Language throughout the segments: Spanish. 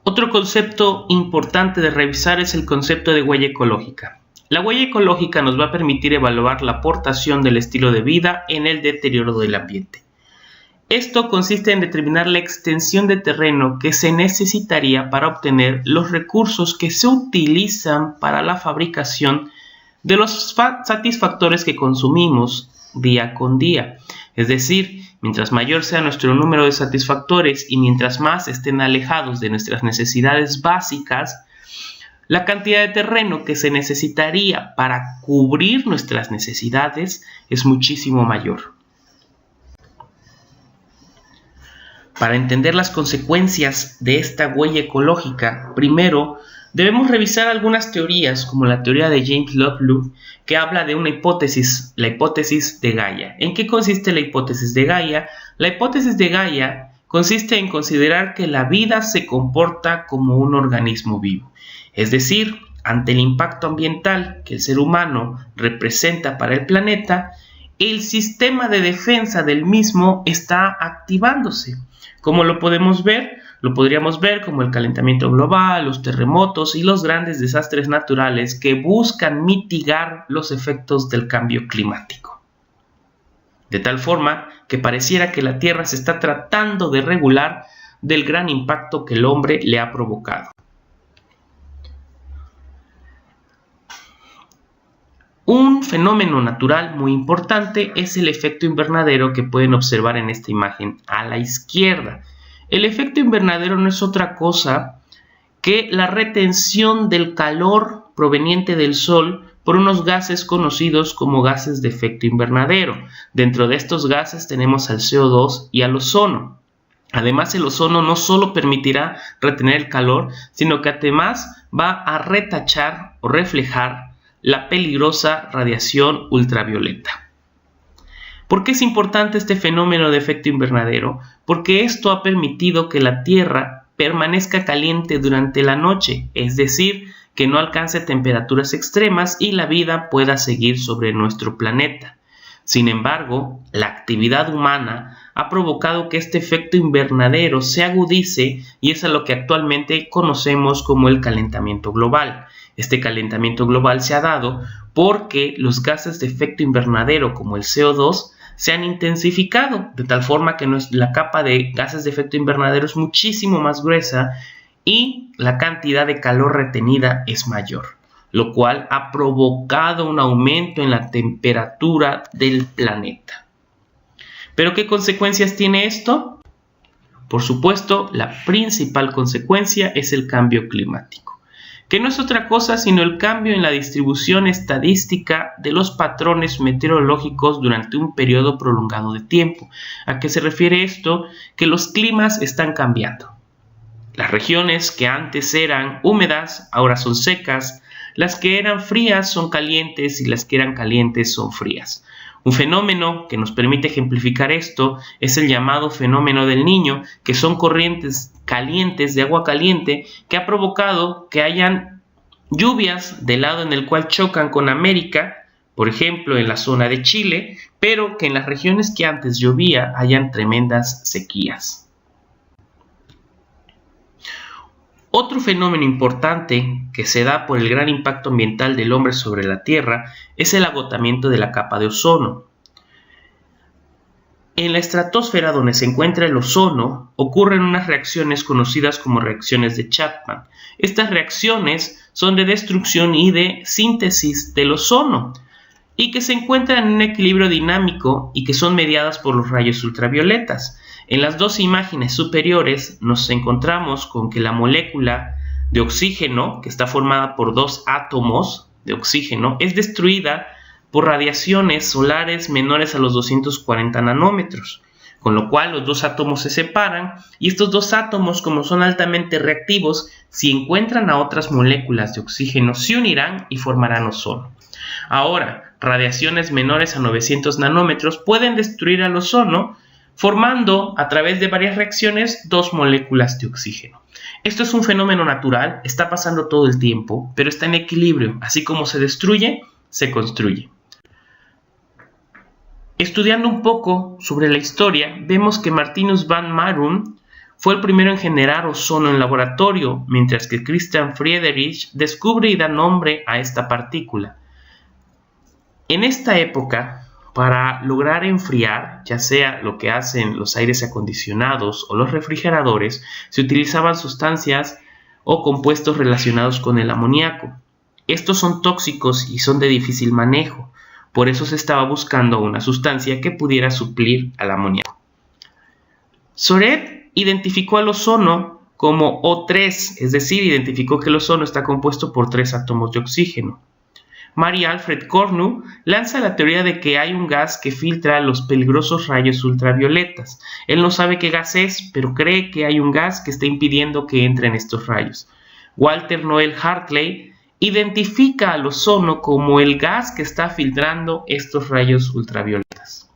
Otro concepto importante de revisar es el concepto de huella ecológica. La huella ecológica nos va a permitir evaluar la aportación del estilo de vida en el deterioro del ambiente. Esto consiste en determinar la extensión de terreno que se necesitaría para obtener los recursos que se utilizan para la fabricación de los satisfactores que consumimos día con día. Es decir, mientras mayor sea nuestro número de satisfactores y mientras más estén alejados de nuestras necesidades básicas, la cantidad de terreno que se necesitaría para cubrir nuestras necesidades es muchísimo mayor. Para entender las consecuencias de esta huella ecológica, primero debemos revisar algunas teorías, como la teoría de James Lovelock, que habla de una hipótesis, la hipótesis de Gaia. ¿En qué consiste la hipótesis de Gaia? La hipótesis de Gaia consiste en considerar que la vida se comporta como un organismo vivo. Es decir, ante el impacto ambiental que el ser humano representa para el planeta, el sistema de defensa del mismo está activándose. ¿Cómo lo podemos ver? Lo podríamos ver como el calentamiento global, los terremotos y los grandes desastres naturales que buscan mitigar los efectos del cambio climático. De tal forma que pareciera que la Tierra se está tratando de regular del gran impacto que el hombre le ha provocado. Un fenómeno natural muy importante es el efecto invernadero que pueden observar en esta imagen a la izquierda. El efecto invernadero no es otra cosa que la retención del calor proveniente del Sol por unos gases conocidos como gases de efecto invernadero. Dentro de estos gases tenemos al CO2 y al ozono. Además, el ozono no solo permitirá retener el calor, sino que además va a retachar o reflejar la peligrosa radiación ultravioleta. ¿Por qué es importante este fenómeno de efecto invernadero? Porque esto ha permitido que la Tierra permanezca caliente durante la noche, es decir, que no alcance temperaturas extremas y la vida pueda seguir sobre nuestro planeta. Sin embargo, la actividad humana ha provocado que este efecto invernadero se agudice y es a lo que actualmente conocemos como el calentamiento global. Este calentamiento global se ha dado porque los gases de efecto invernadero como el CO2 se han intensificado, de tal forma que la capa de gases de efecto invernadero es muchísimo más gruesa y la cantidad de calor retenida es mayor, lo cual ha provocado un aumento en la temperatura del planeta. ¿Pero qué consecuencias tiene esto? Por supuesto, la principal consecuencia es el cambio climático, que no es otra cosa sino el cambio en la distribución estadística de los patrones meteorológicos durante un periodo prolongado de tiempo. ¿A qué se refiere esto? Que los climas están cambiando. Las regiones que antes eran húmedas ahora son secas, las que eran frías son calientes y las que eran calientes son frías. Un fenómeno que nos permite ejemplificar esto es el llamado fenómeno del Niño, que son corrientes calientes de agua caliente que ha provocado que hayan lluvias del lado en el cual chocan con América, por ejemplo en la zona de Chile, pero que en las regiones que antes llovía hayan tremendas sequías. Otro fenómeno importante que se da por el gran impacto ambiental del hombre sobre la Tierra es el agotamiento de la capa de ozono. En la estratosfera, donde se encuentra el ozono, ocurren unas reacciones conocidas como reacciones de Chapman. Estas reacciones son de destrucción y de síntesis del ozono y que se encuentran en un equilibrio dinámico y que son mediadas por los rayos ultravioletas. En las dos imágenes superiores nos encontramos con que la molécula de oxígeno, que está formada por dos átomos de oxígeno, es destruida por radiaciones solares menores a los 240 nanómetros, con lo cual los dos átomos se separan y estos dos átomos, como son altamente reactivos, si encuentran a otras moléculas de oxígeno, se unirán y formarán ozono. Ahora, radiaciones menores a 900 nanómetros pueden destruir al ozono, formando a través de varias reacciones dos moléculas de oxígeno. Esto es un fenómeno natural, está pasando todo el tiempo, pero está en equilibrio. Así como se destruye, se construye. Estudiando un poco sobre la historia, vemos que Martinus van Marum fue el primero en generar ozono en laboratorio, mientras que Christian Friedrich descubre y da nombre a esta partícula. En esta época, para lograr enfriar, ya sea lo que hacen los aires acondicionados o los refrigeradores, se utilizaban sustancias o compuestos relacionados con el amoníaco. Estos son tóxicos y son de difícil manejo, por eso se estaba buscando una sustancia que pudiera suplir al amoníaco. Soret identificó al ozono como O3, es decir, identificó que el ozono está compuesto por 3 átomos de oxígeno. Mary Alfred Cornu lanza la teoría de que hay un gas que filtra los peligrosos rayos ultravioletas. Él no sabe qué gas es, pero cree que hay un gas que está impidiendo que entren estos rayos. Walter Noel Hartley identifica al ozono como el gas que está filtrando estos rayos ultravioletas.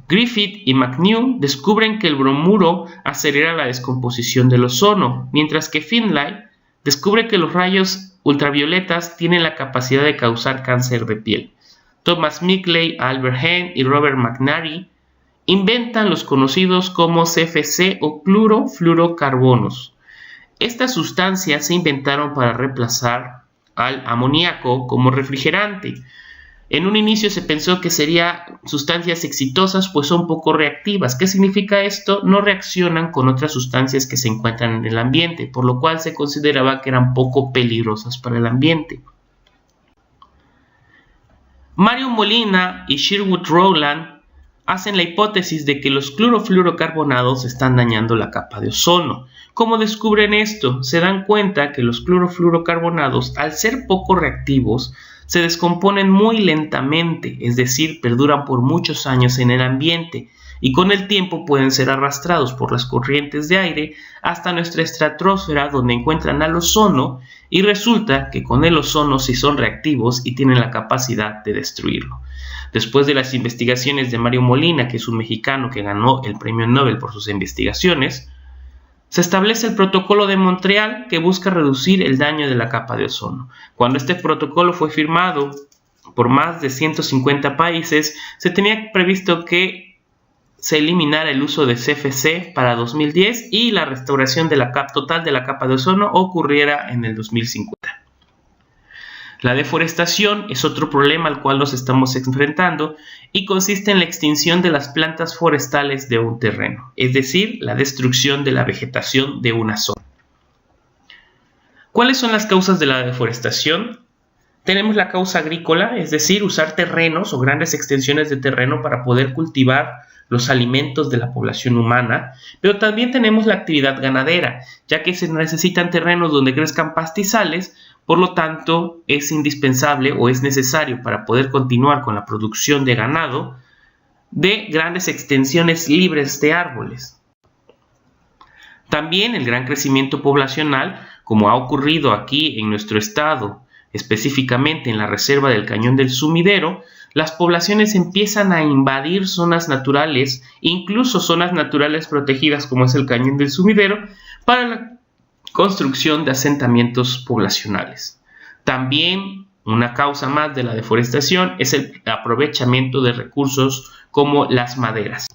Griffith y McNew descubren que el bromuro acelera la descomposición del ozono, mientras que Finlay descubre que los rayos ultravioletas tienen la capacidad de causar cáncer de piel. Thomas Mickley, Albert Hehn y Robert McNary inventan los conocidos como CFC o clorofluorocarbonos. Estas sustancias se inventaron para reemplazar al amoníaco como refrigerante. En un inicio se pensó que serían sustancias exitosas, pues son poco reactivas. ¿Qué significa esto? No reaccionan con otras sustancias que se encuentran en el ambiente, por lo cual se consideraba que eran poco peligrosas para el ambiente. Mario Molina y Sherwood Rowland hacen la hipótesis de que los clorofluorocarbonados están dañando la capa de ozono. ¿Cómo descubren esto? Se dan cuenta que los clorofluorocarbonados, al ser poco reactivos, se descomponen muy lentamente, es decir, perduran por muchos años en el ambiente y con el tiempo pueden ser arrastrados por las corrientes de aire hasta nuestra estratosfera, donde encuentran al ozono, y resulta que con el ozono sí son reactivos y tienen la capacidad de destruirlo. Después de las investigaciones de Mario Molina, que es un mexicano que ganó el premio Nobel por sus investigaciones, se establece el Protocolo de Montreal, que busca reducir el daño de la capa de ozono. Cuando este protocolo fue firmado por más de 150 países, se tenía previsto que se eliminara el uso de CFC para 2010 y la restauración de la capa total de la capa de ozono ocurriera en el 2050. La deforestación es otro problema al cual nos estamos enfrentando y consiste en la extinción de las plantas forestales de un terreno, es decir, la destrucción de la vegetación de una zona. ¿Cuáles son las causas de la deforestación? Tenemos la causa agrícola, es decir, usar terrenos o grandes extensiones de terreno para poder cultivar los alimentos de la población humana, pero también tenemos la actividad ganadera, ya que se necesitan terrenos donde crezcan pastizales. Por lo tanto, es indispensable o es necesario para poder continuar con la producción de ganado de grandes extensiones libres de árboles. También el gran crecimiento poblacional, como ha ocurrido aquí en nuestro estado, específicamente en la reserva del Cañón del Sumidero, las poblaciones empiezan a invadir zonas naturales, incluso zonas naturales protegidas como es el Cañón del Sumidero, para la construcción de asentamientos poblacionales. También una causa más de la deforestación es el aprovechamiento de recursos como las maderas.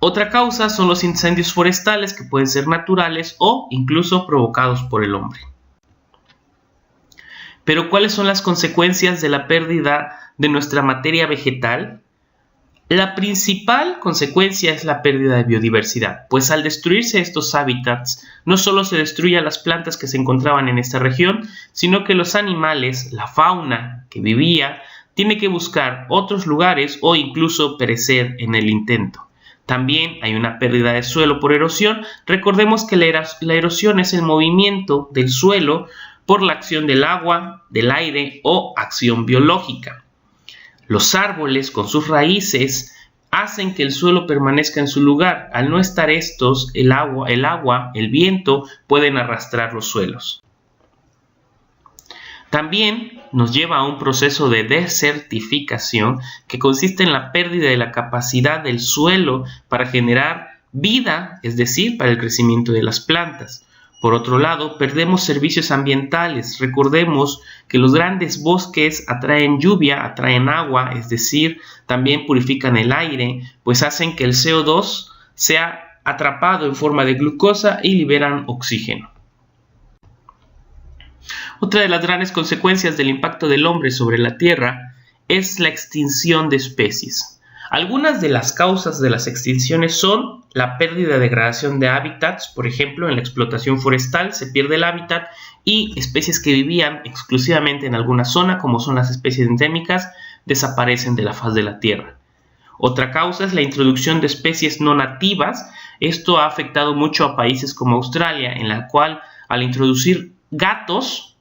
Otra causa son los incendios forestales, que pueden ser naturales o incluso provocados por el hombre. Pero ¿cuáles son las consecuencias de la pérdida de nuestra materia vegetal? La principal consecuencia es la pérdida de biodiversidad, pues al destruirse estos hábitats, no solo se destruyen las plantas que se encontraban en esta región, sino que los animales, la fauna que vivía, tiene que buscar otros lugares o incluso perecer en el intento. También hay una pérdida de suelo por erosión. Recordemos que la erosión es el movimiento del suelo por la acción del agua, del aire o acción biológica. Los árboles con sus raíces hacen que el suelo permanezca en su lugar. Al no estar estos, el agua, el viento pueden arrastrar los suelos. También nos lleva a un proceso de desertificación que consiste en la pérdida de la capacidad del suelo para generar vida, es decir, para el crecimiento de las plantas. Por otro lado, perdemos servicios ambientales. Recordemos que los grandes bosques atraen lluvia, atraen agua, es decir, también purifican el aire, pues hacen que el CO2 sea atrapado en forma de glucosa y liberan oxígeno. Otra de las grandes consecuencias del impacto del hombre sobre la Tierra es la extinción de especies. Algunas de las causas de las extinciones son la pérdida y degradación de hábitats, por ejemplo, en la explotación forestal se pierde el hábitat y especies que vivían exclusivamente en alguna zona, como son las especies endémicas, desaparecen de la faz de la Tierra. Otra causa es la introducción de especies no nativas. Esto ha afectado mucho a países como Australia, en la cual al introducir gatos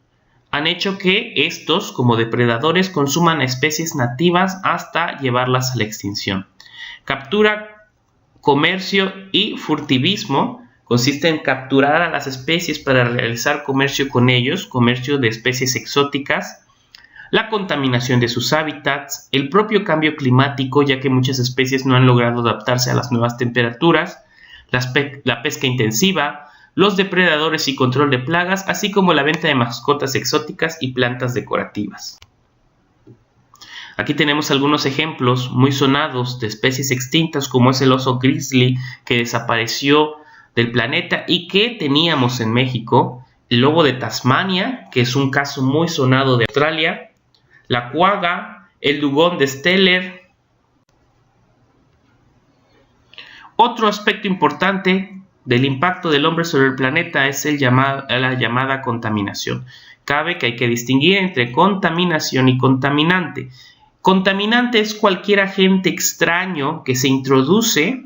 han hecho que estos, como depredadores, consuman a especies nativas hasta llevarlas a la extinción. Captura, comercio y furtivismo consiste en capturar a las especies para realizar comercio con ellos, comercio de especies exóticas, la contaminación de sus hábitats, el propio cambio climático, ya que muchas especies no han logrado adaptarse a las nuevas temperaturas, la pesca intensiva, los depredadores y control de plagas, así como la venta de mascotas exóticas y plantas decorativas. Aquí tenemos algunos ejemplos muy sonados de especies extintas, como es el oso grizzly, que desapareció del planeta y que teníamos en México, el lobo de Tasmania, que es un caso muy sonado de Australia, la cuaga, el dugón de Steller. Otro aspecto importante del impacto del hombre sobre el planeta es la llamada contaminación. Cabe que hay que distinguir entre contaminación y contaminante. Contaminante es cualquier agente extraño que se introduce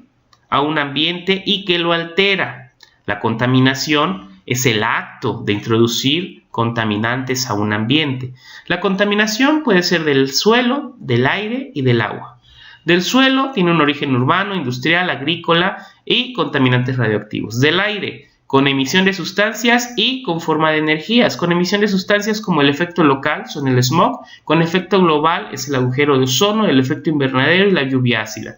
a un ambiente y que lo altera. La contaminación es el acto de introducir contaminantes a un ambiente. La contaminación puede ser del suelo, del aire y del agua. Del suelo tiene un origen urbano, industrial, agrícola y contaminantes radioactivos. Del aire, con emisión de sustancias y con forma de energías. Con emisión de sustancias como el efecto local, son el smog. Con efecto global es el agujero de ozono, el efecto invernadero y la lluvia ácida.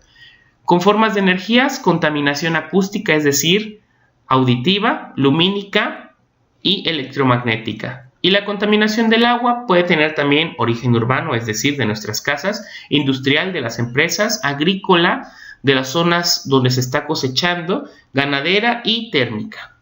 Con formas de energías, contaminación acústica, es decir, auditiva, lumínica y electromagnética. Y la contaminación del agua puede tener también origen urbano, es decir, de nuestras casas, industrial, de las empresas, agrícola, de las zonas donde se está cosechando, ganadera y térmica.